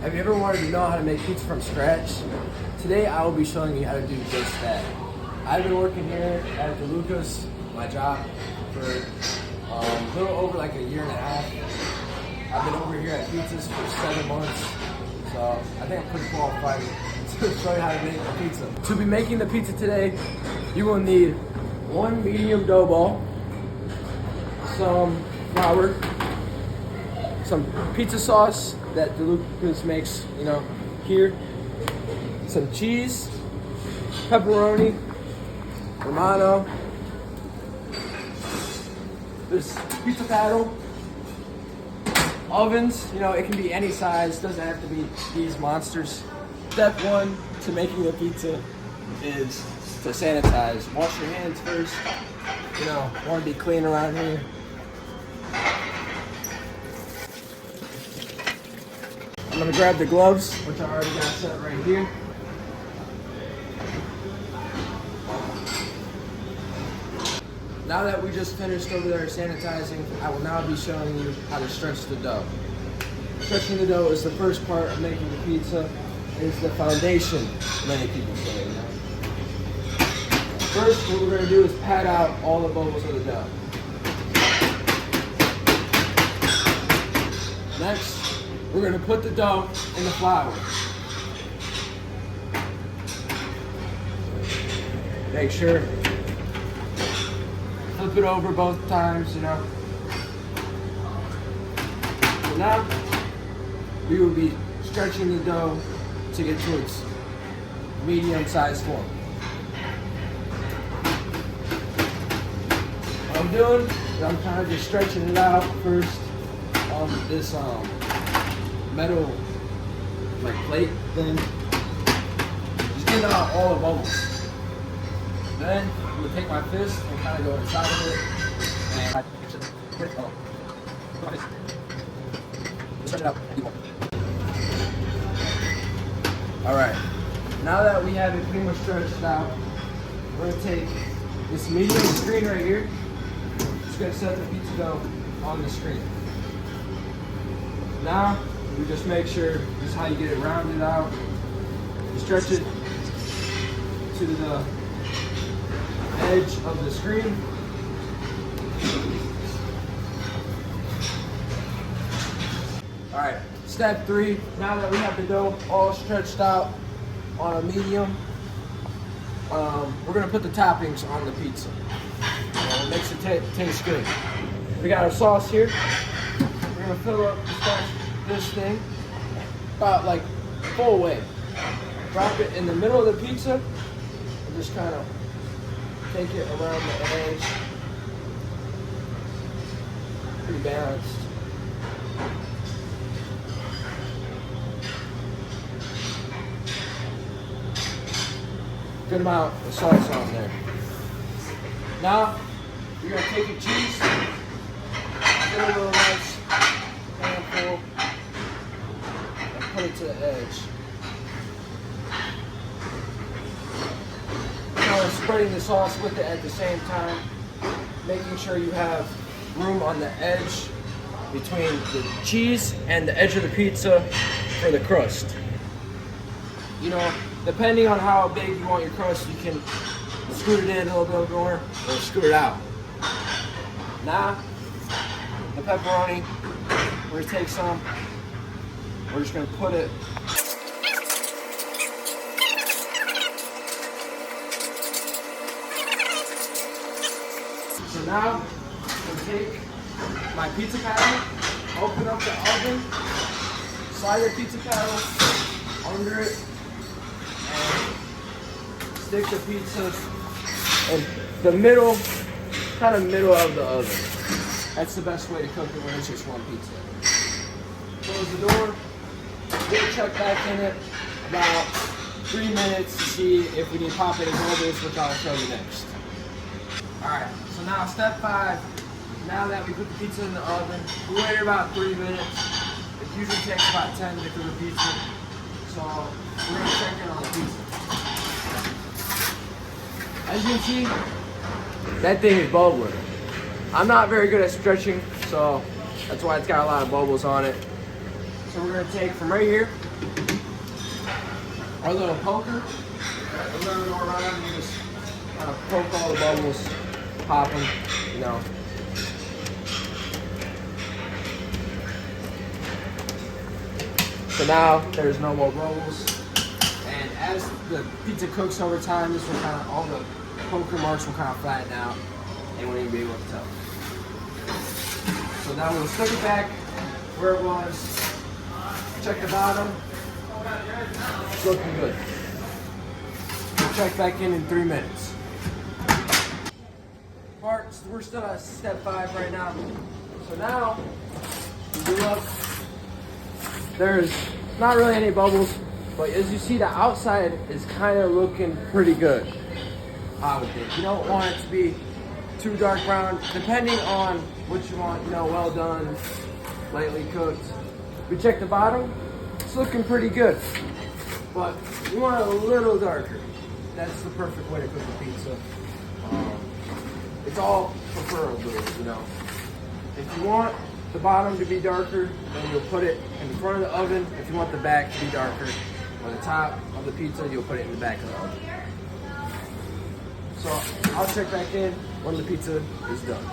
Have you ever wanted to know how to make pizza from scratch? Today I will be showing you how to do just that. I've been working here at DeLucas, my job, for a little over like a year and a half. I've been over here at Pizzas for 7 months, so I think I'm pretty qualified to show you how to make a pizza. To be making the pizza today, you will need 1 medium dough ball, some flour, some pizza sauce that DeLucas makes, here, some cheese, pepperoni, Romano, this pizza paddle, ovens, it can be any size, doesn't have to be these monsters. Step 1 to making a pizza is to sanitize. Wash your hands first, want to be clean around here. I'm gonna grab the gloves, which I already got set right here. Now that we just finished over there sanitizing, I will now be showing you how to stretch the dough. Stretching the dough is the first part of making the pizza. It's the foundation, many people say. First, what we're gonna do is pat out all the bubbles of the dough. Next, we're gonna put the dough in the flour. Make sure, flip it over both times, So now, we will be stretching the dough to get to its medium-sized form. What I'm doing is I'm kind of just stretching it out first on this metal plate thing. Just getting out all the bubbles. Then I'm gonna take my fist and kind of go inside of it and stretch it out. Alright, now that we have it pretty much stretched out, we're gonna take this medium screen right here. Just gonna set the pizza dough on the screen. Now, we just make sure this is how you get it rounded out. You stretch it to the edge of the screen. Alright, step 3, now that we have the dough all stretched out on a medium, we're gonna put the toppings on the pizza. It makes it taste good. We got our sauce here. We're gonna fill up this thing about like full weight. Drop it in the middle of the pizza and just kind of take it around the edge. Pretty balanced. Good amount of sauce on there. Now, you're gonna take your cheese, get a little nice handful, and put it to the edge. Now, spreading the sauce with it at the same time, making sure you have room on the edge between the cheese and the edge of the pizza for the crust. Depending on how big you want your crust, you can scoot it in a little bit more or scoot it out. Now, the pepperoni, we're gonna take some, we're just gonna put it So now, I'm gonna take my pizza paddle, open up the oven, slide the pizza paddle under it, and stick the pizza in the middle of the oven. That's the best way to cook it when it's just one pizza. Close the door, we'll check back in it about 3 minutes to see if we need to pop any bubbles, which I'll show you next. Alright, so now step 5, now that we put the pizza in the oven, we wait about 3 minutes. It usually takes about 10 to cook a pizza. So we're going to check in on the pizza. As you can see, that thing is bubbling. I'm not very good at stretching, so that's why it's got a lot of bubbles on it. So So we're gonna take from right here, our little poker. We're gonna go around and just kind of poke all the bubbles, pop them, you know. So now there's no more bubbles. And as the pizza cooks over time, this will kind of, all the poker marks will kind of flatten out and you won't even be able to tell. So now we'll stick it back where it was. Check the bottom. It's looking good. We'll check back in 3 minutes. Parts, we're still at step 5 right now. So now, you look, there's not really any bubbles, but as you see, the outside is kind of looking pretty good, I would think. You don't want it to be too dark brown, depending on what you want, you know, well done, lightly cooked. We check the bottom, it's looking pretty good, but you want it a little darker. That's the perfect way to cook a pizza. It's all preferable, you know. If you want the bottom to be darker, then you'll put it in the front of the oven. If you want the back to be darker, or the top of the pizza, you'll put it in the back of the oven. So I'll check back in when the pizza is done.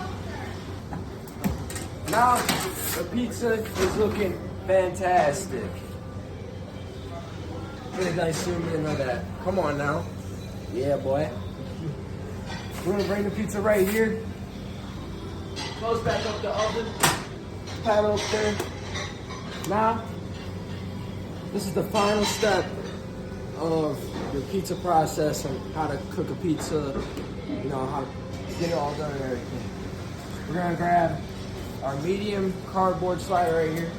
Now the pizza is looking fantastic. Really nice zoom in on that. Come on now. Yeah, boy. We're gonna bring the pizza right here. Close back up the oven. Paddle up there. Now, this is the final step of your pizza process and how to cook a pizza, you know, how to get it all done and everything. We're gonna grab our medium cardboard slider right here.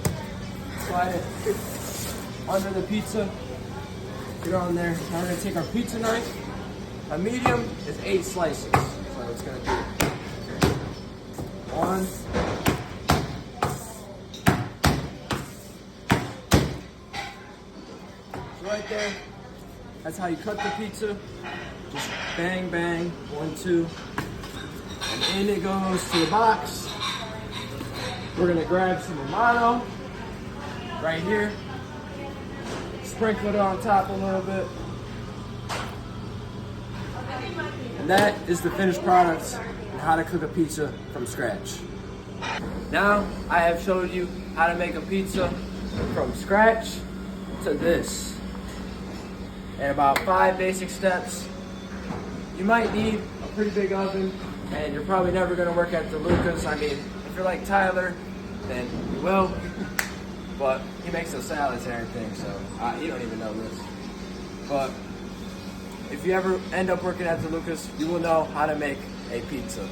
Slide it under the pizza. Get on there. Now we're gonna take our pizza knife. A medium is 8 slices. So it's gonna be 1, 2. Right there. That's how you cut the pizza. Just bang, bang, 1, 2. And in it goes to the box. We're gonna grab some Romano right here. Sprinkle it on top a little bit. And that is the finished product and how to cook a pizza from scratch. Now I have showed you how to make a pizza from scratch to this. And about 5 basic steps. You might need a pretty big oven, and you're probably never gonna work at DeLuca's. I mean, if you're like Tyler, then you will. But he makes those salads and everything, so you don't even know this. But if you ever end up working at DeLuca's, you will know how to make a pizza.